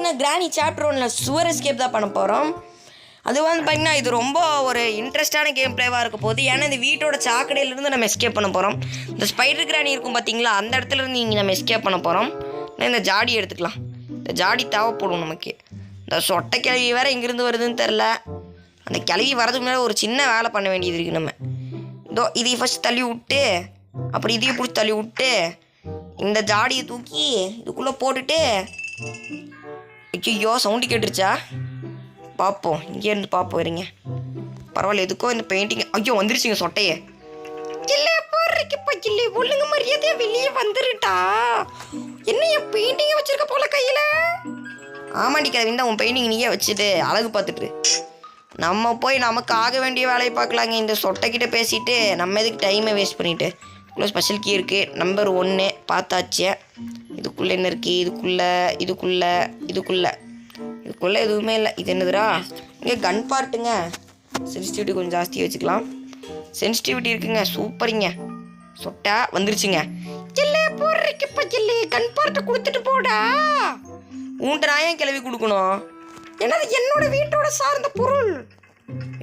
பார்த்தீங்கன்னா கிராணி சாப்டர் 1ல் சுவர் எஸ்கேப் தான் பண்ண போகிறோம். அது வந்து பார்த்தீங்கன்னா இது ரொம்ப ஒரு இன்ட்ரெஸ்டான கேம் பிளேவாக இருக்க போகுது. ஏன்னா இந்த வீட்டோட சாக்கடையிலேருந்து நம்ம எஸ்கேப் பண்ண போகிறோம். இந்த ஸ்பைடர் கிராணி இருக்கும் பார்த்தீங்களா, அந்த இடத்துலேருந்து இங்கே நம்ம எஸ்கேப் பண்ண போகிறோம். இந்த ஜாடி எடுத்துக்கலாம். இந்த ஜாடி தேவைப்படும் நமக்கு. இந்த சொட்டை கிளவி வேறு எங்கேருந்து வருதுன்னு தெரில. அந்த கிளவி வரதுக்கு முன்னாடி ஒரு சின்ன வேலை பண்ண வேண்டியது இருக்குது நம்ம. இதோ இதையும் ஃபஸ்ட் தள்ளி விட்டு அப்புறம் இதையும் பிடிச்சி தள்ளி விட்டு இந்த ஜாடியை தூக்கி இதுக்குள்ளே போட்டுட்டு ஐயோ சவுண்டு கேட்டுருச்சா பார்ப்போம். இங்கேருந்து பார்ப்போம் இருங்க. பரவாயில்ல, எதுக்கோ இந்த பெயிண்டிங் ஐயோ வந்துருச்சுங்க சொட்டையே. இல்லை போடுறதுக்கு இல்லை ஒழுங்கு மரியாதையா வெளியே வந்துருட்டா. என்ன என் பெயிண்டிங்கை வச்சிருக்க போல கையில். ஆமாண்டி கதவிந்தா உன் பெயிண்டிங் நீயே வச்சுட்டு அழகு பார்த்துட்டு நம்ம போய் நமக்கு ஆக வேண்டிய வேலையை பார்க்கலாங்க. இந்த சொட்டைக்கிட்ட பேசிட்டு நம்ம எதுக்கு டைமை வேஸ்ட் பண்ணிவிட்டு. இதுக்குள்ளே ஸ்பெஷல் கீ இருக்குது. நம்பர் 1 பார்த்தாச்சு. இதுக்குள்ளே என்ன இருக்குது? இதுக்குள்ளே எதுவுமே இல்லை. இது என்னதுடா? இங்கே கன் பார்ட்டுங்க. சென்சிட்டிவிட்டி கொஞ்சம் ஜாஸ்தி வச்சுக்கலாம். சென்சிட்டிவிட்டி இருக்குங்க. சூப்பரிங்க. சொட்டா வந்துருச்சுங்க. இல்லை போடுறதுக்கு பச்சில்லை கன் பார்ட்டை கொடுத்துட்டு போடா. உன்ட்ட நான் ஏன் கிளவி கொடுக்கணும்? ஏன்னா என்னோட வீட்டோட சார்ந்த பொருள்.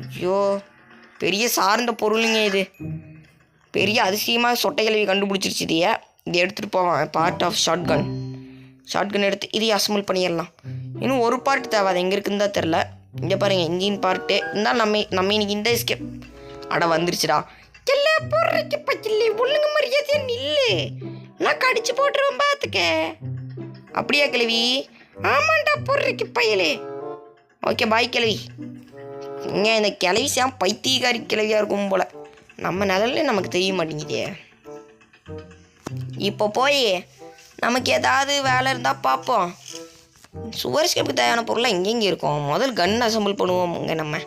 ஐயோ பெரிய சார்ந்த பொருளுங்க இது. பெரிய அதிசயமாக சொட்டை கிளவி கண்டுபிடிச்சிருச்சு. இதை எடுத்துகிட்டு போவான். பார்ட் ஆஃப் ஷார்ட் கன் எடுத்து இதையும் அசம்பிள் பண்ணிடலாம். இன்னும் ஒரு பார்ட் தேவை. அது எங்கே இருக்குன்னு தான் தெரில. இங்கே பாருங்கள் இன்ஜின் பார்ட்டு இருந்தால் நம்ம இன்னைக்கு இந்த எஸ்கேப் அட வந்துருச்சுடா. இல்லை போடுறதுக்கு பச்சில்லை ஒழுங்கு மரியாதையா நில்லு. நான் கடிச்சு போட்டுருவேன் பார்த்துக்க. அப்படியா கிளவி? ஆமாண்டா போடுறதுக்கு பயலே. ஓகே பாய் கிளவி. இங்கே இந்த கிளவி சாம் பைத்தியக்காரி கிளவியாக இருக்கும் போல். நம்ம நிழல்ல நமக்கு தெரிய மாட்டேங்குதே. இப்போ போய் நமக்கு ஏதாவது வேலை இருந்தால் பார்ப்போம். சுவர் எஸ்கேப்புக்கு தேவையான பொருளாக எங்கெங்கே இருக்கும். முதல் கன் அசம்பிள் பண்ணுவோம். இங்கே நம்ம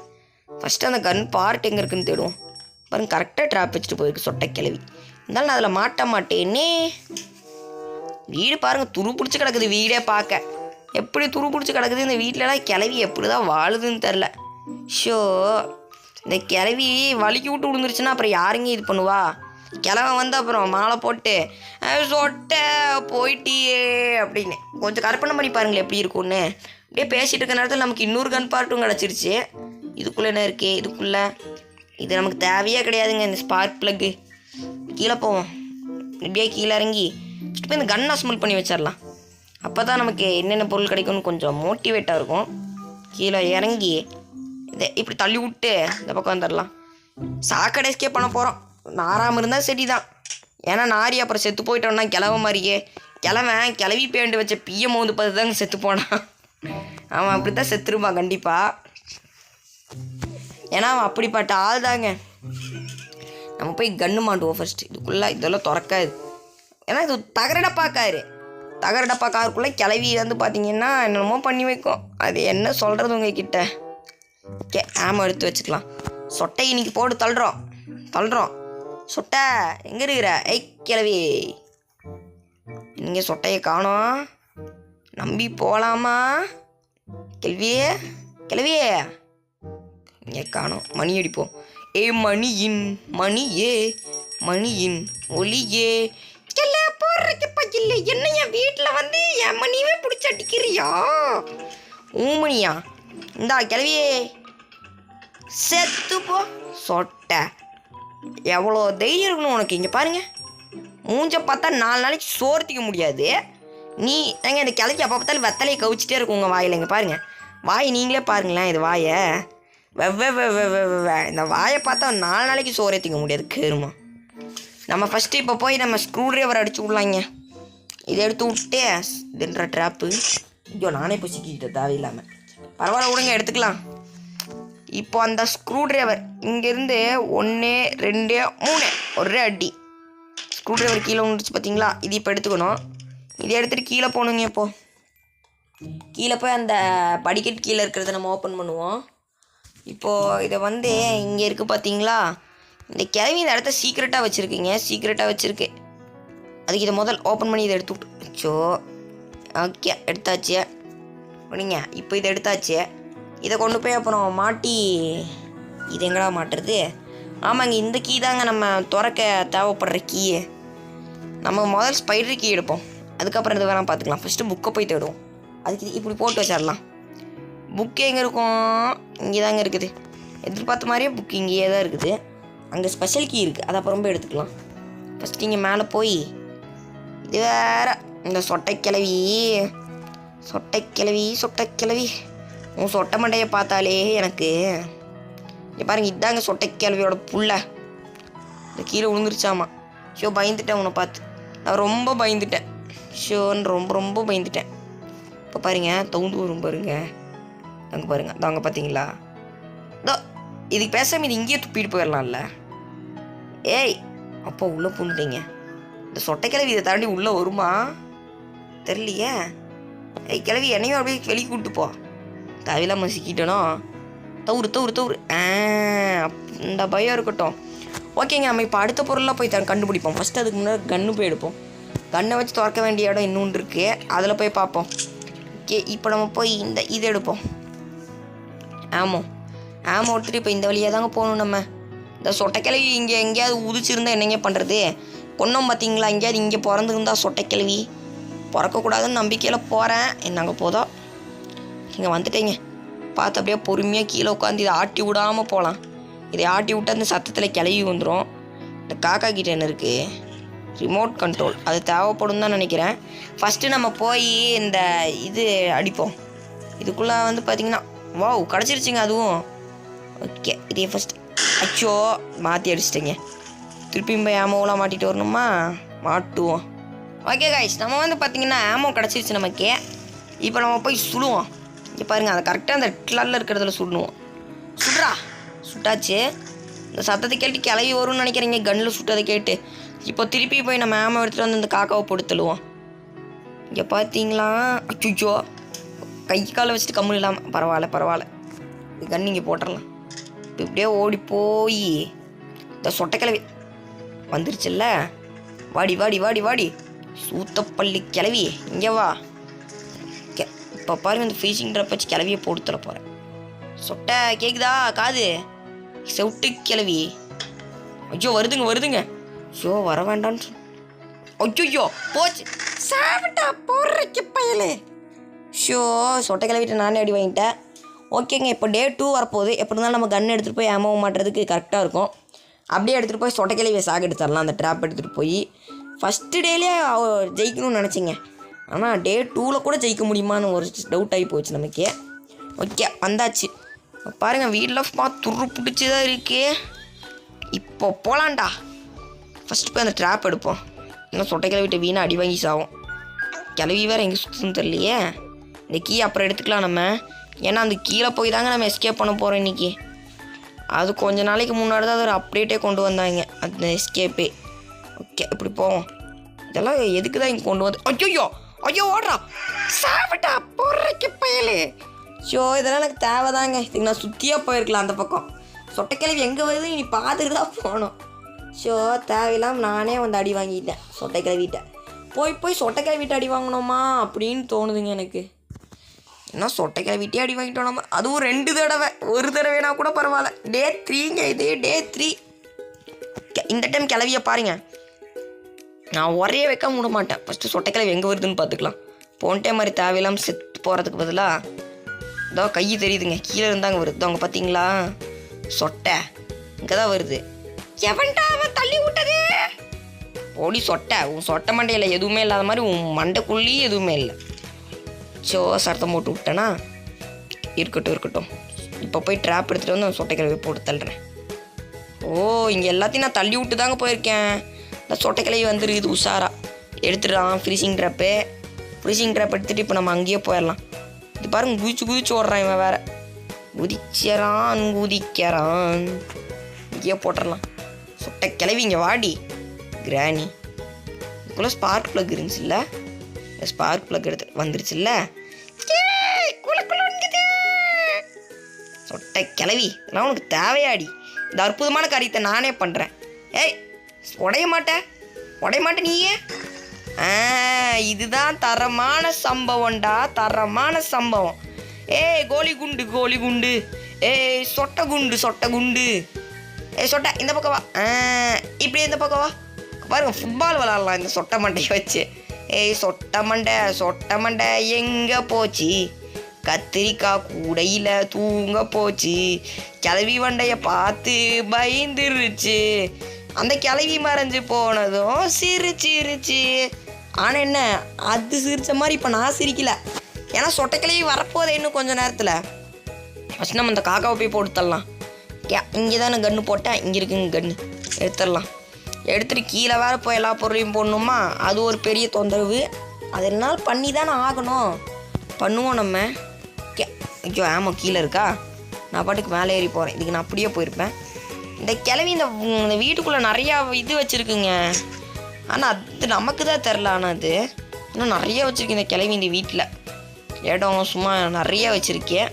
ஃபஸ்ட்டு அந்த கன் பார்ட் எங்கே இருக்குன்னு தேடுவோம். பாருங்க கரெக்டாக ட்ராப் வச்சுட்டு போயிருக்கு சொட்டை கிளவி. இருந்தாலும் நான் அதில் மாட்ட மாட்டேன்னே. வீடு பாருங்கள் துரு பிடிச்சி கிடக்குது. வீடே பார்க்க எப்படி துரு பிடிச்சி கிடக்குது. இந்த வீட்டிலலாம் கிளவி எப்படி தான் வாழுதுன்னு தெரில. ஷோ இந்த கிளவி வலிக்கி விட்டு விழுந்துருச்சுன்னா அப்புறம் யாருங்க இது பண்ணுவா? கிழவன் வந்து அப்புறம் மாலை போட்டு சொட்டை போயிட்டியே அப்படின்னு கொஞ்சம் கற்பனை பண்ணி பாருங்களேன் எப்படி இருக்கும்னு. அப்படியே பேசிகிட்டு இருக்க நேரத்தில் நமக்கு இன்னொரு கன் பார்ட்டும் கிடச்சிருச்சு. இதுக்குள்ளே என்ன இருக்குது? இது நமக்கு தேவையே கிடையாதுங்க. இந்த ஸ்பார்க் ப்ளக்கு கீழே போவோம். இப்படியே கீழே இறங்கி போய் இந்த கன் அசம்பிள் பண்ணி வச்சிடலாம். அப்போ தான் நமக்கு என்னென்ன பொருள் கிடைக்கும்னு கொஞ்சம் மோட்டிவேட்டாக இருக்கும். கீழே இறங்கி இதை இப்படி தள்ளி விட்டு இந்த பக்கம் வந்துடலாம். சாக்கடை எஸ்கேப் பண்ண போகிறோம். நாராமல் இருந்தால் சரி தான். ஏன்னா நாரி அப்புறம் செத்து போயிட்டோம்னா கிளவ மாதிரியே. கிளவி பேண்டு வச்ச பிஎம் வந்து பார்த்து தாங்க செத்து போனான். அவன் அப்படி தான் செத்துருப்பான் கண்டிப்பாக. ஏன்னா அவன் அப்படிப்பட்ட ஆள் தாங்க. நம்ம போய் கன்று மாட்டுவோம் ஃபஸ்ட்டு. இதுக்குள்ளே இதெல்லாம் திறக்காது. ஏன்னா இது தகர டப்பாக்காருக்குள்ளே கிளவி வந்து பார்த்திங்கன்னா என்னென்னமோ பண்ணி வைக்கும். அது என்ன சொல்கிறது உங்ககிட்ட. ஓகே ஆமாம் எடுத்து வச்சுக்கலாம். சொட்டை இன்னைக்கு போட்டு தள்ளுறோம். சொட்டை எங்கே இருக்கிற? கிளவி இங்கே சொட்டையை காணோம். நம்பி போகலாமா? கிளவியே இங்கே காணோம். மணி அடிப்போம். மணியின் ஒளியே போடுறதுக்கு பையில்லை. என்ன என் வீட்டில் வந்து என் மணியவே பிடிச்சி அடிக்கிறியா? ஊமணியா இந்தா கிளவியே செத்து போ. சொட்டை எவ்வளோ தைரியம் இருக்கணும் உனக்கு. இங்கே பாருங்கள் மூஞ்ச பார்த்தா 4 நாளைக்கு சோர்த்திக்க முடியாது. நீ எங்கே இந்த கிளக்கி அப்போ பார்த்தாலும் வெத்தலையை கவிச்சிட்டே இருக்கும் உங்கள் வாயில். இங்கே பாருங்கள் வாயை நீங்களே பாருங்களேன். இது வாயை இந்த வாயை பார்த்தா 4 நாளைக்கு சோறேற்றிக்க முடியாது கேருமா. நம்ம ஃபஸ்ட்டு இப்போ போய் நம்ம ஸ்க்ரூ ட்ரைவர் அடிச்சு விடலாங்க. இதை எடுத்து விட்டு இதுன்ற ட்ராப்பு. ஐயோ நானே இப்போ சிக்கிக்கிட்டேன் தேவையில்லாமல். பரவாயில்ல விடுங்க எடுத்துக்கலாம். இப்போ அந்த ஸ்க்ரூ ட்ரைவர் இங்கேருந்து 1 2 3 ஒரே அடி. ஸ்க்ரூ ட்ரைவர் கீழே விழுந்துச்சு பார்த்தீங்களா? இது இப்போ எடுத்துக்கணும். இதை எடுத்துகிட்டு கீழே போகணுங்க. இப்போது கீழே போய் அந்த படிக்கட் கீழே இருக்கிறத நம்ம ஓப்பன் பண்ணுவோம். இப்போது இதை வந்து இங்கே இருக்குது பார்த்தீங்களா? இந்த கிளவி இந்த இடத்த சீக்ரெட்டாக வச்சுருக்கு. அதுக்கு இதை முதல் ஓப்பன் பண்ணி இதை எடுத்து விட்டு வச்சோ. ஓகே எடுத்தாச்சு. பண்ணிங்க இப்போ இதை எடுத்தாச்சு. இதை கொண்டு போய் அப்புறம் மாட்டி இது எங்கடா மாட்டுறது? ஆமாங்க இந்த கீ தாங்க நம்ம திறக்க தேவைப்படுற கீ. நம்ம முதல் ஸ்பைடர் கீ எடுப்போம். அதுக்கப்புறம் இது வேணால் பார்த்துக்கலாம். ஃபஸ்ட்டு புக்கை போய் தேடுவோம். அதுக்கு இப்படி போட்டு வச்சிடலாம். புக்கு எங்கே இருக்கும்? இங்கே தாங்க இருக்குது. எதிர்பார்த்த மாதிரியே புக்கு இங்கேயே தான் இருக்குது. அங்கே ஸ்பெஷல் கீ இருக்குது, அதை அப்புறம் போய் எடுத்துக்கலாம். ஃபஸ்ட்டு இங்கே மேலே போய் இது வேற இந்த சொட்டைக்கிழவி உன் சொட்டை மண்டையை பார்த்தாலே எனக்கு இங்கே பாருங்க, இதாங்க சொட்டைக்கிழவியோட புள்ள. இந்த கீழே விழுந்துருச்சாமா. ஷோ பயந்துட்டேன் உன்னை பார்த்து, நான் ரொம்ப பயந்துட்டேன். ஷோன்னு ரொம்ப பயந்துட்டேன். இப்போ பாருங்க தவுந்து வரும் பாருங்க, அங்கே பாருங்க அங்கே பார்த்தீங்களா? இதோ இதுக்கு பேசாமல் இது இங்கேயே துப்பிட்டு போயிடலாம்ல. ஏய் அப்போ உள்ளே பூந்துட்டீங்க. இந்த சொட்டைக்கிழவி இதை தாண்டி உள்ளே வருமா தெரியலையே. ஏய் கிழவி என்னையும் அப்படியே வெளியே கூப்பிட்டு போ. தவிலாமல் சிக்கிட்டனோ. தவுறு இந்த பயம் இருக்கட்டும். ஓகேங்க, நம்ம இப்போ அடுத்த பொருளாக போய் கண்டுபிடிப்போம். ஃபஸ்ட்டு அதுக்கு முன்னாடி கன்று போய் எடுப்போம். கன்னை வச்சு திறக்க வேண்டிய இடம் இன்னொன்று இருக்குது, அதில் போய் பார்ப்போம். ஓகே, இப்போ நம்ம போய் இது எடுப்போம். ஆமோ எடுத்துகிட்டு இப்போ இந்த வழியாக தாங்க போகணும். நம்ம இந்த சொட்டைக்கிழவி இங்கே எங்கேயாவது உதிச்சிருந்தா என்னங்க பண்ணுறது? கொன்னோம் பார்த்தீங்களா? எங்கேயாவது இங்கே பிறந்துருந்தா சொட்டைக்கிழவி பிறக்கக்கூடாதுன்னு நம்பிக்கையில் போகிறேன். என்னங்க போதும், இங்கே வந்துட்டேங்க. பார்த்து அப்படியே பொறுமையாக கீழே உட்காந்து இதை ஆட்டி விடாமல் போகலாம். இதை ஆட்டி விட்டு அந்த சத்தத்தில் கிளவி வந்துடும். இந்த காக்கா கிட்ட என்ன இருக்குது? ரிமோட் கண்ட்ரோல், அது தேவைப்படும் தான் நினைக்கிறேன். ஃபஸ்ட்டு நம்ம போய் இந்த இது அடிப்போம். இதுக்குள்ளே வந்து பார்த்திங்கன்னா வாவ் கிடச்சிருச்சுங்க அதுவும். ஓகே, இதே ஃபஸ்ட் அச்சோ மாற்றி அடிச்சிட்டேங்க. திருப்பியும் போய் ஆமோலாம் மாட்டிட்டு வரணுமா? மாட்டுவோம். ஓகே காய்ஸ், நம்ம வந்து பார்த்திங்கன்னா ஆமோ கிடச்சிருச்சு நமக்கு. இப்போ நம்ம போய் சுடுவோம். இங்கே பாருங்கள், அதை கரெக்டாக அந்த கிளரில் இருக்கிறதுல சுடணும். சுட்டாச்சு. இந்த சத்தத்தை கேட்டு கிளவி வரும்னு நினைக்கிறீங்க, கன்னில் சுட்டதை கேட்டு. இப்போ திருப்பி போய் நம்ம ஆமோ எடுத்துகிட்டு வந்து இந்த காக்காவை பொடுத்துடுவோம். இங்கே பார்த்தீங்களா? அச்சுச்சோ, கை காலை வச்சுட்டு கம்முன்னு இல்லாமல் பரவாயில்ல. இது கன் இங்கே போட்டுடலாம். இப்போ இப்படியே ஓடி போய் இந்த சொட்டைக்கிழவி வந்துருச்சுல்ல. வாடி சூத்தப்பள்ளி கிளவி இங்கே வா. இப்போ பாருங்க, இந்த ஃபிஷிங் ட்ராப் வச்சு கிளவியை போடுத்தல போகிறேன். சொட்டை கேட்குதா காது? செவுட்டு கிளவி. ஐயோ வருதுங்க. ஷோ வர வேண்டான்னு. ஐயோ போச்சு, சாப்பிட்டா போடுறக்கு பயலே. ஷோ சொட்டை கிளவிட்ட நானே அடி வாங்கிட்டேன். ஓகேங்க, இப்போ டே 2 வரப்போகுது. எப்படி இருந்தாலும் நம்ம கன் எடுத்துகிட்டு போய் அமௌ மாட்டுறதுக்கு கரெக்டாக இருக்கும். அப்படியே எடுத்துகிட்டு போய் சொட்டை கிளவியை சாக எடுத்துடலாம். அந்த ட்ராப் எடுத்துகிட்டு போய் ஃபஸ்ட்டு டேலேயே ஜெயிக்கணும்னு நினச்சிங்க. ஆனால் டே 2ல் கூட ஜெயிக்க முடியுமான்னு ஒரு டவுட் ஆகி போச்சு நமக்கு. ஓகே வந்தாச்சு. பாருங்கள், வீட்டில் துரு பிடிச்சி தான் இருக்கு. இப்போ போகலான்டா. ஃபஸ்ட்டு போய் அந்த ட்ராப் எடுப்போம். இன்னும் சொட்டை கிளவிட்ட வீணாக அடி வாங்கி சாகும். கிளவி வேறு எங்கே சுற்றுன்னு தெரியலையே. இந்த கீ அப்புறம் எடுத்துக்கலாம் நம்ம. ஏன்னா அந்த கீழே போய் தாங்க நம்ம எஸ்கேப் பண்ண போகிறோம் இன்றைக்கி. அது கொஞ்ச நாளைக்கு முன்னாடி தான் அது ஒரு அப்டேட்டே கொண்டு வந்தாங்க, அந்த எஸ்கேப்பே. ஓகே, இப்படி போவோம். இதெல்லாம் எதுக்கு தான் இங்கே கொண்டு வந்து ஐயோ ஓடுறா சாப்பிட்டா போடுறக்கு பயலே. ஷோ இதெல்லாம் எனக்கு தேவைதாங்க. இதுக்கு நான் சுற்றியாக போயிருக்கலாம் அந்த பக்கம். சொட்டைக்கிழவி எங்கே வருது நீ பார்த்துட்டு தான் போகணும். ஷோ தேவையில்லாமல் நானே வந்து அடி வாங்கிட்டேன் சொட்டைக்கிழவிட்ட. போய் சொட்டைக்கிழவிட்ட அடி வாங்கணுமா அப்படின்னு தோணுதுங்க எனக்கு. ஏன்னா சொட்டைக்கிழவிட்டே அடி வாங்கிட்டோம் நம்ம, அதுவும் 2 தடவை. ஒரு தடவைனா கூட பரவாயில்ல. டே 3ங்க இது, டே 3. இந்த டைம் கிளவியை பாருங்க, நான் ஒரே வைக்க விட மாட்டேன். ஃபஸ்ட்டு சொட்டைக்கிழவி எங்கே வருதுன்னு பார்த்துக்கலாம். போன டைம் மாதிரி தேவையில்லாமல் செத்து போகிறதுக்கு பதிலாக இதோ கை தெரியுதுங்க, கீழே இருந்தாங்க வருது. அவங்க பார்த்தீங்களா? சொட்டை இங்கே தான் வருது. எவன்டா அவன் தள்ளி விட்டது? ஓடி சொட்டை, உன் சொட்டை மண்டையில் எதுவுமே இல்லாத மாதிரி உன் மண்டைக்குள்ளேயும் எதுவுமே இல்லை. ஷோ சரத்தம் போட்டு விட்டேனா? இருக்கட்டும். இப்போ போய் ட்ராப் எடுத்துகிட்டு வந்து சொட்டைக்கிழவி போட்டு தள்ளுறேன். ஓ இங்கே எல்லாத்தையும் நான் தள்ளி விட்டு தாங்க போயிருக்கேன். இந்த சொட்டைக்கிழவி வந்துருக்குது உஷாரா. எடுத்துடுறான் ஃப்ரீசிங் ட்ராப் எடுத்துகிட்டு இப்போ நம்ம அங்கேயே போயிடலாம். இது பாருங்க, குதிச்சு ஓடுறான் இவன் வேறு. குதிக்கிறான் இங்கேயே போட்டுடலாம். சொட்டைக்கிழவி இங்கே வாடி கிராணி. இதுக்குள்ளே ஸ்பார்க் ப்ளக் இருந்துச்சுல்ல, இந்த ஸ்பார்க் ப்ளக் எடுத்து வந்துருச்சுல்ல. சொட்டைக்கிழவி இதெல்லாம் உனக்கு தேவையாடி? இந்த அற்புதமான காரியத்தை நானே பண்ணுறேன். ஏய் உடைய மாட்டேன் நீயே. இதுதான் தரமான சம்பவம். ஏய் கோலி குண்டு. ஏய் சொட்டை குண்டு. ஏய் சொட்டை இந்த பக்கம் வா. இப்படி இந்த பக்கம் வா. பாருங்க, ஃபுட்பால் விளாட்லாம் இந்த சொட்டை மண்டையை வச்சு. ஏய் சொட்ட மண்டை எங்கே போச்சு, கத்திரிக்காய் கூடையில் தூங்க போச்சு, கிளவி மண்டையை பார்த்து பயந்துருச்சு, அந்த கிளவி மறைஞ்சு போனதும் சிரிச்சிருச்சு. ஆனால் என்ன, அது சிரித்த மாதிரி இப்போ நான் சிரிக்கல, ஏன்னா சொட்டை கிளவி வரப்போதே இன்னும் கொஞ்சம் நேரத்தில். ஃபஸ்ட் நம்ம இந்த காக்காவை போய் போட்டு தரலாம். இங்கே தானே கன்று போட்டேன், இங்கே இருக்குங்க கன்று, எடுத்துடலாம். எடுத்துகிட்டு கீழே வேறு போய் எல்லா பொருளையும் போடணுமா, அது ஒரு பெரிய தொந்தரவு. அது என்னால் பண்ணி தானே ஆகணும், பண்ணுவோம் நம்ம. ஐயோ ஆமாம் கீழே இருக்கா, நான் பாட்டுக்கு மேலே ஏறி போகிறேன், இதுக்கு நான் அப்படியே போயிருப்பேன். இந்த கிளவி இந்த வீட்டுக்குள்ளே நிறையா இது வச்சுருக்குங்க, ஆனால் அது நமக்கு தான் தெரில. ஆனால் அது இன்னும் நிறைய வச்சுருக்கு இந்த கிளவி இந்த வீட்டில், இடம் சும்மா நிறைய வச்சுருக்கேன்.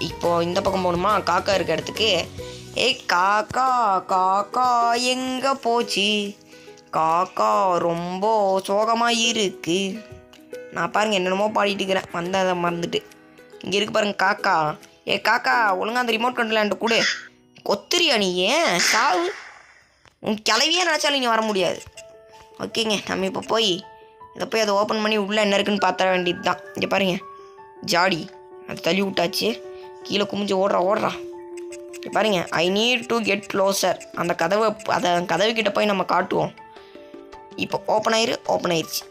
இப்போது இந்த பக்கம் போகணுமா, காக்கா இருக்க இடத்துக்கு. ஏய் காக்கா காக்கா எங்கே போச்சு, காக்கா ரொம்ப சோகமாக இருக்கு. நான் பாருங்கள் என்னென்னமோ பாடிட்டு இருக்கிறேன், அதை மறந்துட்டு. இங்கே இருக்கு பாருங்கள் காக்கா. ஏ காக்கா ஒழுங்கா அந்த ரிமோட் கண்ட்ரோல் கொடு. கொத்துறியா நீ, ஏன் சாவு, உன் கிளவியே நினச்சாலும் நீ வர முடியாது. ஓகேங்க, நம்ம இப்போ போய் இதை போய் அதை ஓப்பன் பண்ணி உள்ளே என்ன இருக்குன்னு பார்த்துட வேண்டியது தான். இங்கே பாருங்க ஜாடி, அது தள்ளி விட்டாச்சு, கீழே குமிஞ்சு ஓடுறா. இங்கே பாருங்க, I need to get closer. அந்த கதவு கிட்ட போய் நம்ம காட்டுவோம். இப்போ ஓப்பன் ஆயிடுச்சு.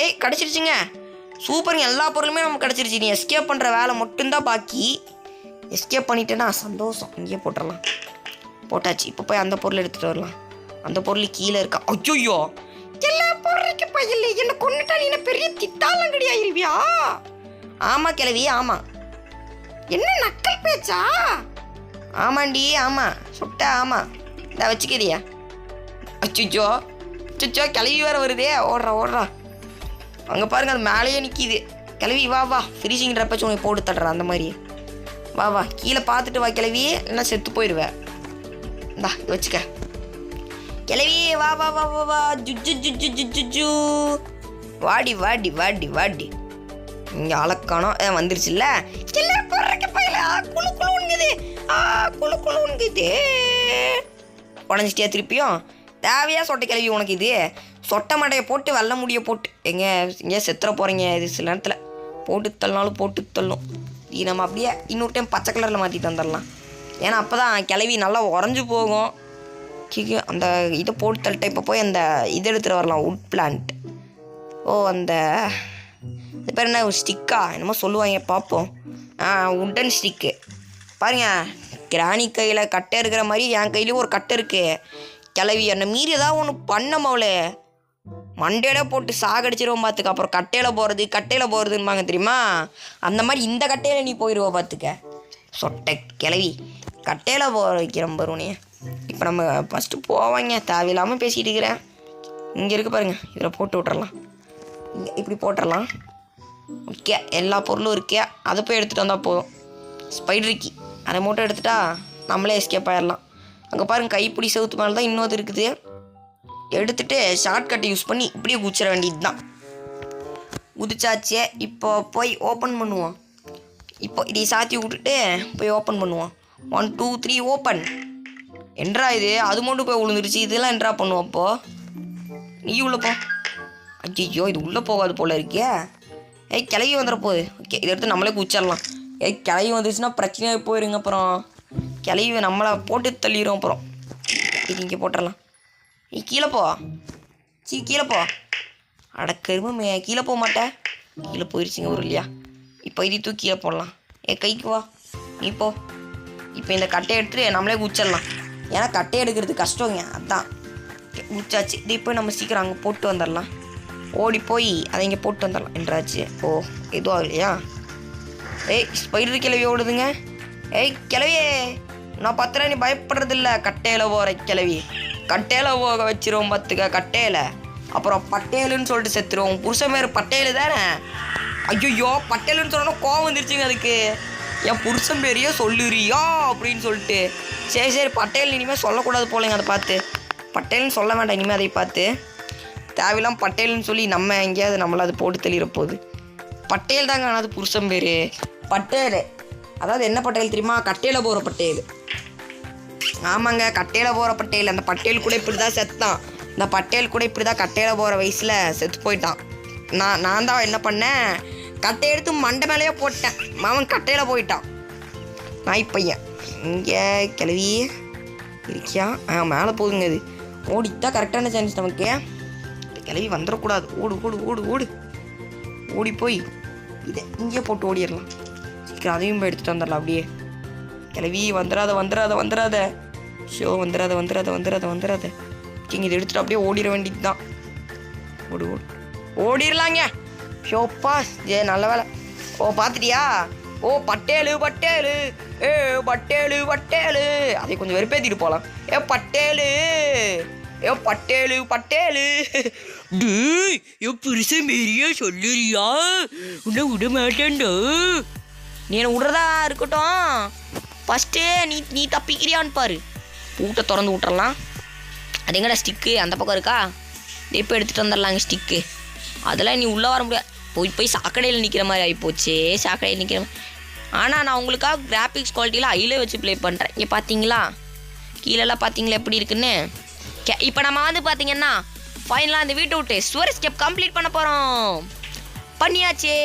ஏய் கிடச்சிருச்சுங்க, சூப்பருங்க, எல்லா பொருளுமே நமக்கு கிடச்சிருச்சு. நீ எஸ்கேப் பண்ணுற வேலை மட்டும்தான் பாக்கி. எஸ்கேப் பண்ணிட்டேன்னா சந்தோஷம். இங்கேயே போட்டுடலாம், போட்டாச்சு. இப்போ போய் அந்த பொருள் எடுத்துகிட்டு வரலாம். அந்த பொருள் கீழே இருக்கா. ஐயோ எல்லா பொருளுக்கு பையில்லை, என்ன கொண்டுட்டா நீ பெரிய திட்டாலாம் கிடையாயிருவியா. ஆமாம் கிளவி ஆமாம், என்ன நக்கல் பேச்சா. ஆமாண்டி ஆமாம் சுட்டா ஆமாம், இதை வச்சுக்கிறியா. அச்சுச்சோ கிளவி வேற வருதே, ஓடுறா. அங்கே பாருங்க அது மேலேயே நிற்கிது. கிளவி வா ஃப்ரீசிங் ட்ரப்பச்சு உனக்கு போட்டு தட்டுறேன், அந்த மாதிரி வா கீழே பார்த்துட்டு வா கிளவி, இல்லைன்னா செத்து போயிடுவேன். இந்தா வச்சுக்க கிளவி, வா ஜு வாடி இங்கே அழக்கானோம் வந்துருச்சுல்ல. குழுங்குது உடஞ்சிட்டியா திருப்பியும். தேவையா சொட்டை கிளவி உனக்கு இது, சொட்டை மண்டையை போட்டு வெள்ள முடிய போட்டு எங்கே செத்துற போகிறீங்க. இது சில நேரத்தில் போட்டு தள்ளினாலும் போட்டு தள்ளும். இது நம்ம அப்படியே இன்னொரு டைம் பச்சை கலரில் மாற்றிட்டு வந்துடலாம், ஏன்னா அப்போ தான் கிளவி நல்லா உறைஞ்சி போகும். அந்த இதை போட்டு தள்ளிட்ட. இப்போ போய் அந்த இது எடுத்துகிட்டு வரலாம், உட் பிளான்ட். அந்த இது பேர் என்ன, ஒரு ஸ்டிக்கா என்னமோ சொல்லுவாங்க பார்ப்போம். உட்டன் ஸ்டிக்கு பாருங்க, கிராணி கையில் கட்டை இருக்கிற மாதிரி என் கையிலையும் ஒரு கட்டை இருக்குது. கிளவி என்னை மீறி ஏதாவது ஒன்று பண்ணமாவளே, மண்டையில போட்டு சாகடிச்சிருவோம் பார்த்துக்க. அப்புறம் கட்டையில் போகிறதுன்பாங்க தெரியுமா, அந்த மாதிரி இந்த கட்டையில் நீ போயிடுவோம் பார்த்துக்க. சொட்டை கிளவி கட்டையில் போக வைக்கிறோம் பருவனே. இப்போ நம்ம ஃபஸ்ட்டு போவாங்க, தேவையில்லாமல் பேசிகிட்டு இருக்கிறேன். இங்கே இருக்குது பாருங்கள், இதில் போட்டு விட்றலாம். இங்கே இப்படி போட்டுடலாம். ஓகே, எல்லா பொருளும் இருக்கே, அதை போய் எடுத்துகிட்டு வந்தால் போதும். ஸ்பைடருக்கு அதை மட்டும் எடுத்துட்டா நம்மளே எஸ்கேப் ஆகிடலாம். அங்கே பாருங்கள் கைப்பிடி செவுத்து மேலே தான் இன்னொரு இருக்குது. எடுத்துகிட்டு ஷார்ட்கட்டை யூஸ் பண்ணி இப்படியே குதிச்சிட வேண்டியது தான். குதிச்சாச்சே, இப்போ போய் ஓப்பன் பண்ணுவோம். இப்போ இதை சாத்தி விட்டுட்டு போய் ஓப்பன் பண்ணுவோம். 1 2 3 ஓப்பன். என்றா இது, அது மட்டும் போய் விழுந்துருச்சு. இதெல்லாம் என்றா பண்ணுவோம். அப்போது நீ உள்ளே போ. ஐயோ இது உள்ளே போகாது போல் இருக்கே. கிளவி வந்துட போகுது. ஓகே, இதை எடுத்து நம்மளே குச்சிடலாம். கிளவி வந்துருச்சுன்னா பிரச்சனையாக போயிருங்க. அப்புறம் கிளவி நம்மளை போட்டு தள்ளிடும். அப்புறம் இது இங்கே போட்டுடலாம். கீழே போ, கீழே போ. அடக்கருமே, கீழே போக மாட்டேன். கீழே போயிடுச்சுங்க ஒரு இல்லையா. இப்போ இது தூக்கி கீழே போடலாம். கைக்கு வா நீ போ. இப்போ இந்த கட்டையை எடுத்துட்டு நம்மளே குச்சிடலாம், ஏன்னா கட்டையை எடுக்கிறது கஷ்டங்க. அதான் குச்சாச்சு. இது இப்போ நம்ம சீக்கிரம் அங்கே போட்டு வந்துடலாம். ஓடி போய் அதை இங்கே போட்டு வந்துடலாம் என்றாச்சு. எதுவும் ஆகலையா. ஸ்பைடர் கிளவி ஓடுதுங்க. கிளவியே நான் பத்திரம், நீ பயப்படுறதில்ல. கட்டையில் போகிற கிளவி கட்டையில் போக வச்சிருவோம் பார்த்துக்க. கட்டையில் அப்புறம் பட்டேலுன்னு சொல்லிட்டு செத்துருவோம். புருஷன் பேர் பட்டேலு தானே. ஐயோ பட்டேலுன்னு சொன்னா கோவம் வந்துருச்சுங்க அதுக்கு. என் புருஷன் பேரையே சொல்லுறியா அப்படின்னு சொல்லிட்டு. சரி பட்டேல் இனிமேல் சொல்லக்கூடாது போலங்க. அதை பார்த்து பட்டேல்னு சொல்ல வேண்டாம் இனிமேல். அதை பார்த்து தேவையில்லாம் பட்டேல்னு சொல்லி நம்ம எங்கேயாவது நம்மளை அது போட்டு தெளிகிற போகுது. பட்டேல் தாங்க, ஆனால் அது புருஷன் பேர் பட்டேல். அதாவது என்ன பட்டேல் தெரியுமா, கட்டையில் போகிற பட்டேல். ஆமாங்க, கட்டையில் போகிற பட்டேல். அந்த பட்டேல் கூட இப்படி தான் செத்தான். இந்த பட்டேல் கூட இப்படி தான் கட்டையில் போகிற வயசில் செத்து போயிட்டான். நான் தான் என்ன பண்ணேன், கட்டை எடுத்து மண்டை மேலேயே போட்டேன். அவன் கட்டையில் போயிட்டான். நாய் பையன் இங்கே கிளவி இருக்கியா? மேலே போகுதுங்க. இது ஓடித்தான் கரெக்டான சான்ஸ் நமக்கு. கிளவி வந்துடக்கூடாது. ஓடு ஓடு ஓடு ஓடு ஓடி போய் இதை இங்கேயே போட்டு ஓடிடலாம். சீக்கிரம் அதையும் போய் எடுத்துகிட்டு வந்துடலாம். அப்படியே கிளவி வந்துடாத ஷோ வந்துடாத. இங்கே இதை எடுத்துகிட்டு அப்படியே ஓடிட வேண்டியது தான். ஓடு ஓடு ஓடிடலாங்க. ஷோப்பா நல்ல வேலை. ஓ பார்த்துட்டியா? ஓ பட்டேலு அதை கொஞ்சம் வெறுப்பேற்றிட்டு போகலாம். பட்டேலு டேய் என் புருஷன் மாரியா சொல்லுறியா? உன்னை விட மாட்டேன்டா. நீ என்ன விடுறதா இருக்கட்டும். ஃபஸ்ட்டு நீ தப்பிக்கிறியான்னு பாரு. வீட்டை திறந்து விட்டுறலாம். அது எங்கடா ஸ்டிக்கு? அந்த பக்கம் இருக்கா? இப்போ எடுத்துகிட்டு வந்துடலாங்க ஸ்டிக்கு. அதெல்லாம் நீ உள்ளே வர முடியாது. போய் சாக்கடையில் நிற்கிற மாதிரி ஆகிப்போச்சு. சாக்கடையில் நிற்கிற மாதிரி. ஆனால் நான் உங்களுக்காக கிராஃபிக்ஸ் குவாலிட்டியில் ஹையில் வச்சு ப்ளே பண்ணுறேன். இங்கே பார்த்தீங்களா? கீழெல்லாம் பார்த்தீங்களா எப்படி இருக்குன்னு? இப்போ நம்ம வந்து பார்த்தீங்கன்னா ஃபைனலாக அந்த வீட்டை விட்டு ஸ்டோரி ஸ்டெப் கம்ப்ளீட் பண்ண போகிறோம். பண்ணியாச்சே.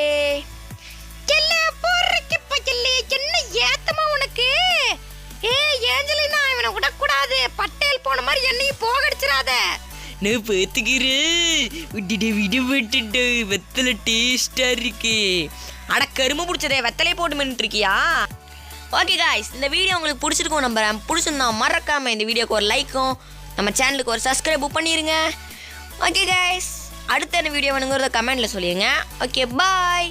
என்ன ஏத்தமா உனக்கு? ஏஞ்சலினா இவனை விடக்கூடாது. பட்டேல் போன மாதிரி என்னையும் போகடிச்சிடாத. நான் பார்த்துக்கிறேன். விட மாட்டேன்டா. வெத்தலை டேஸ்டாக இருக்கு. அட கரும்பு பிடிச்சதே வெத்தலையை போட்டு மின்னுட்டுருக்கியா? ஓகே காய்ஸ், இந்த வீடியோ உங்களுக்கு பிடிச்சிருக்கும் நம்புறேன். பிடிச்சிருந்தா மறக்காமல் இந்த வீடியோக்கு ஒரு லைக்கும் நம்ம சேனலுக்கு ஒரு சப்ஸ்கிரைபும் பண்ணிடுங்க. ஓகே காய்ஸ், அடுத்த என்ன வீடியோ வேணுங்கிறத கமெண்ட்டில் சொல்லிடுங்க. Okay bye.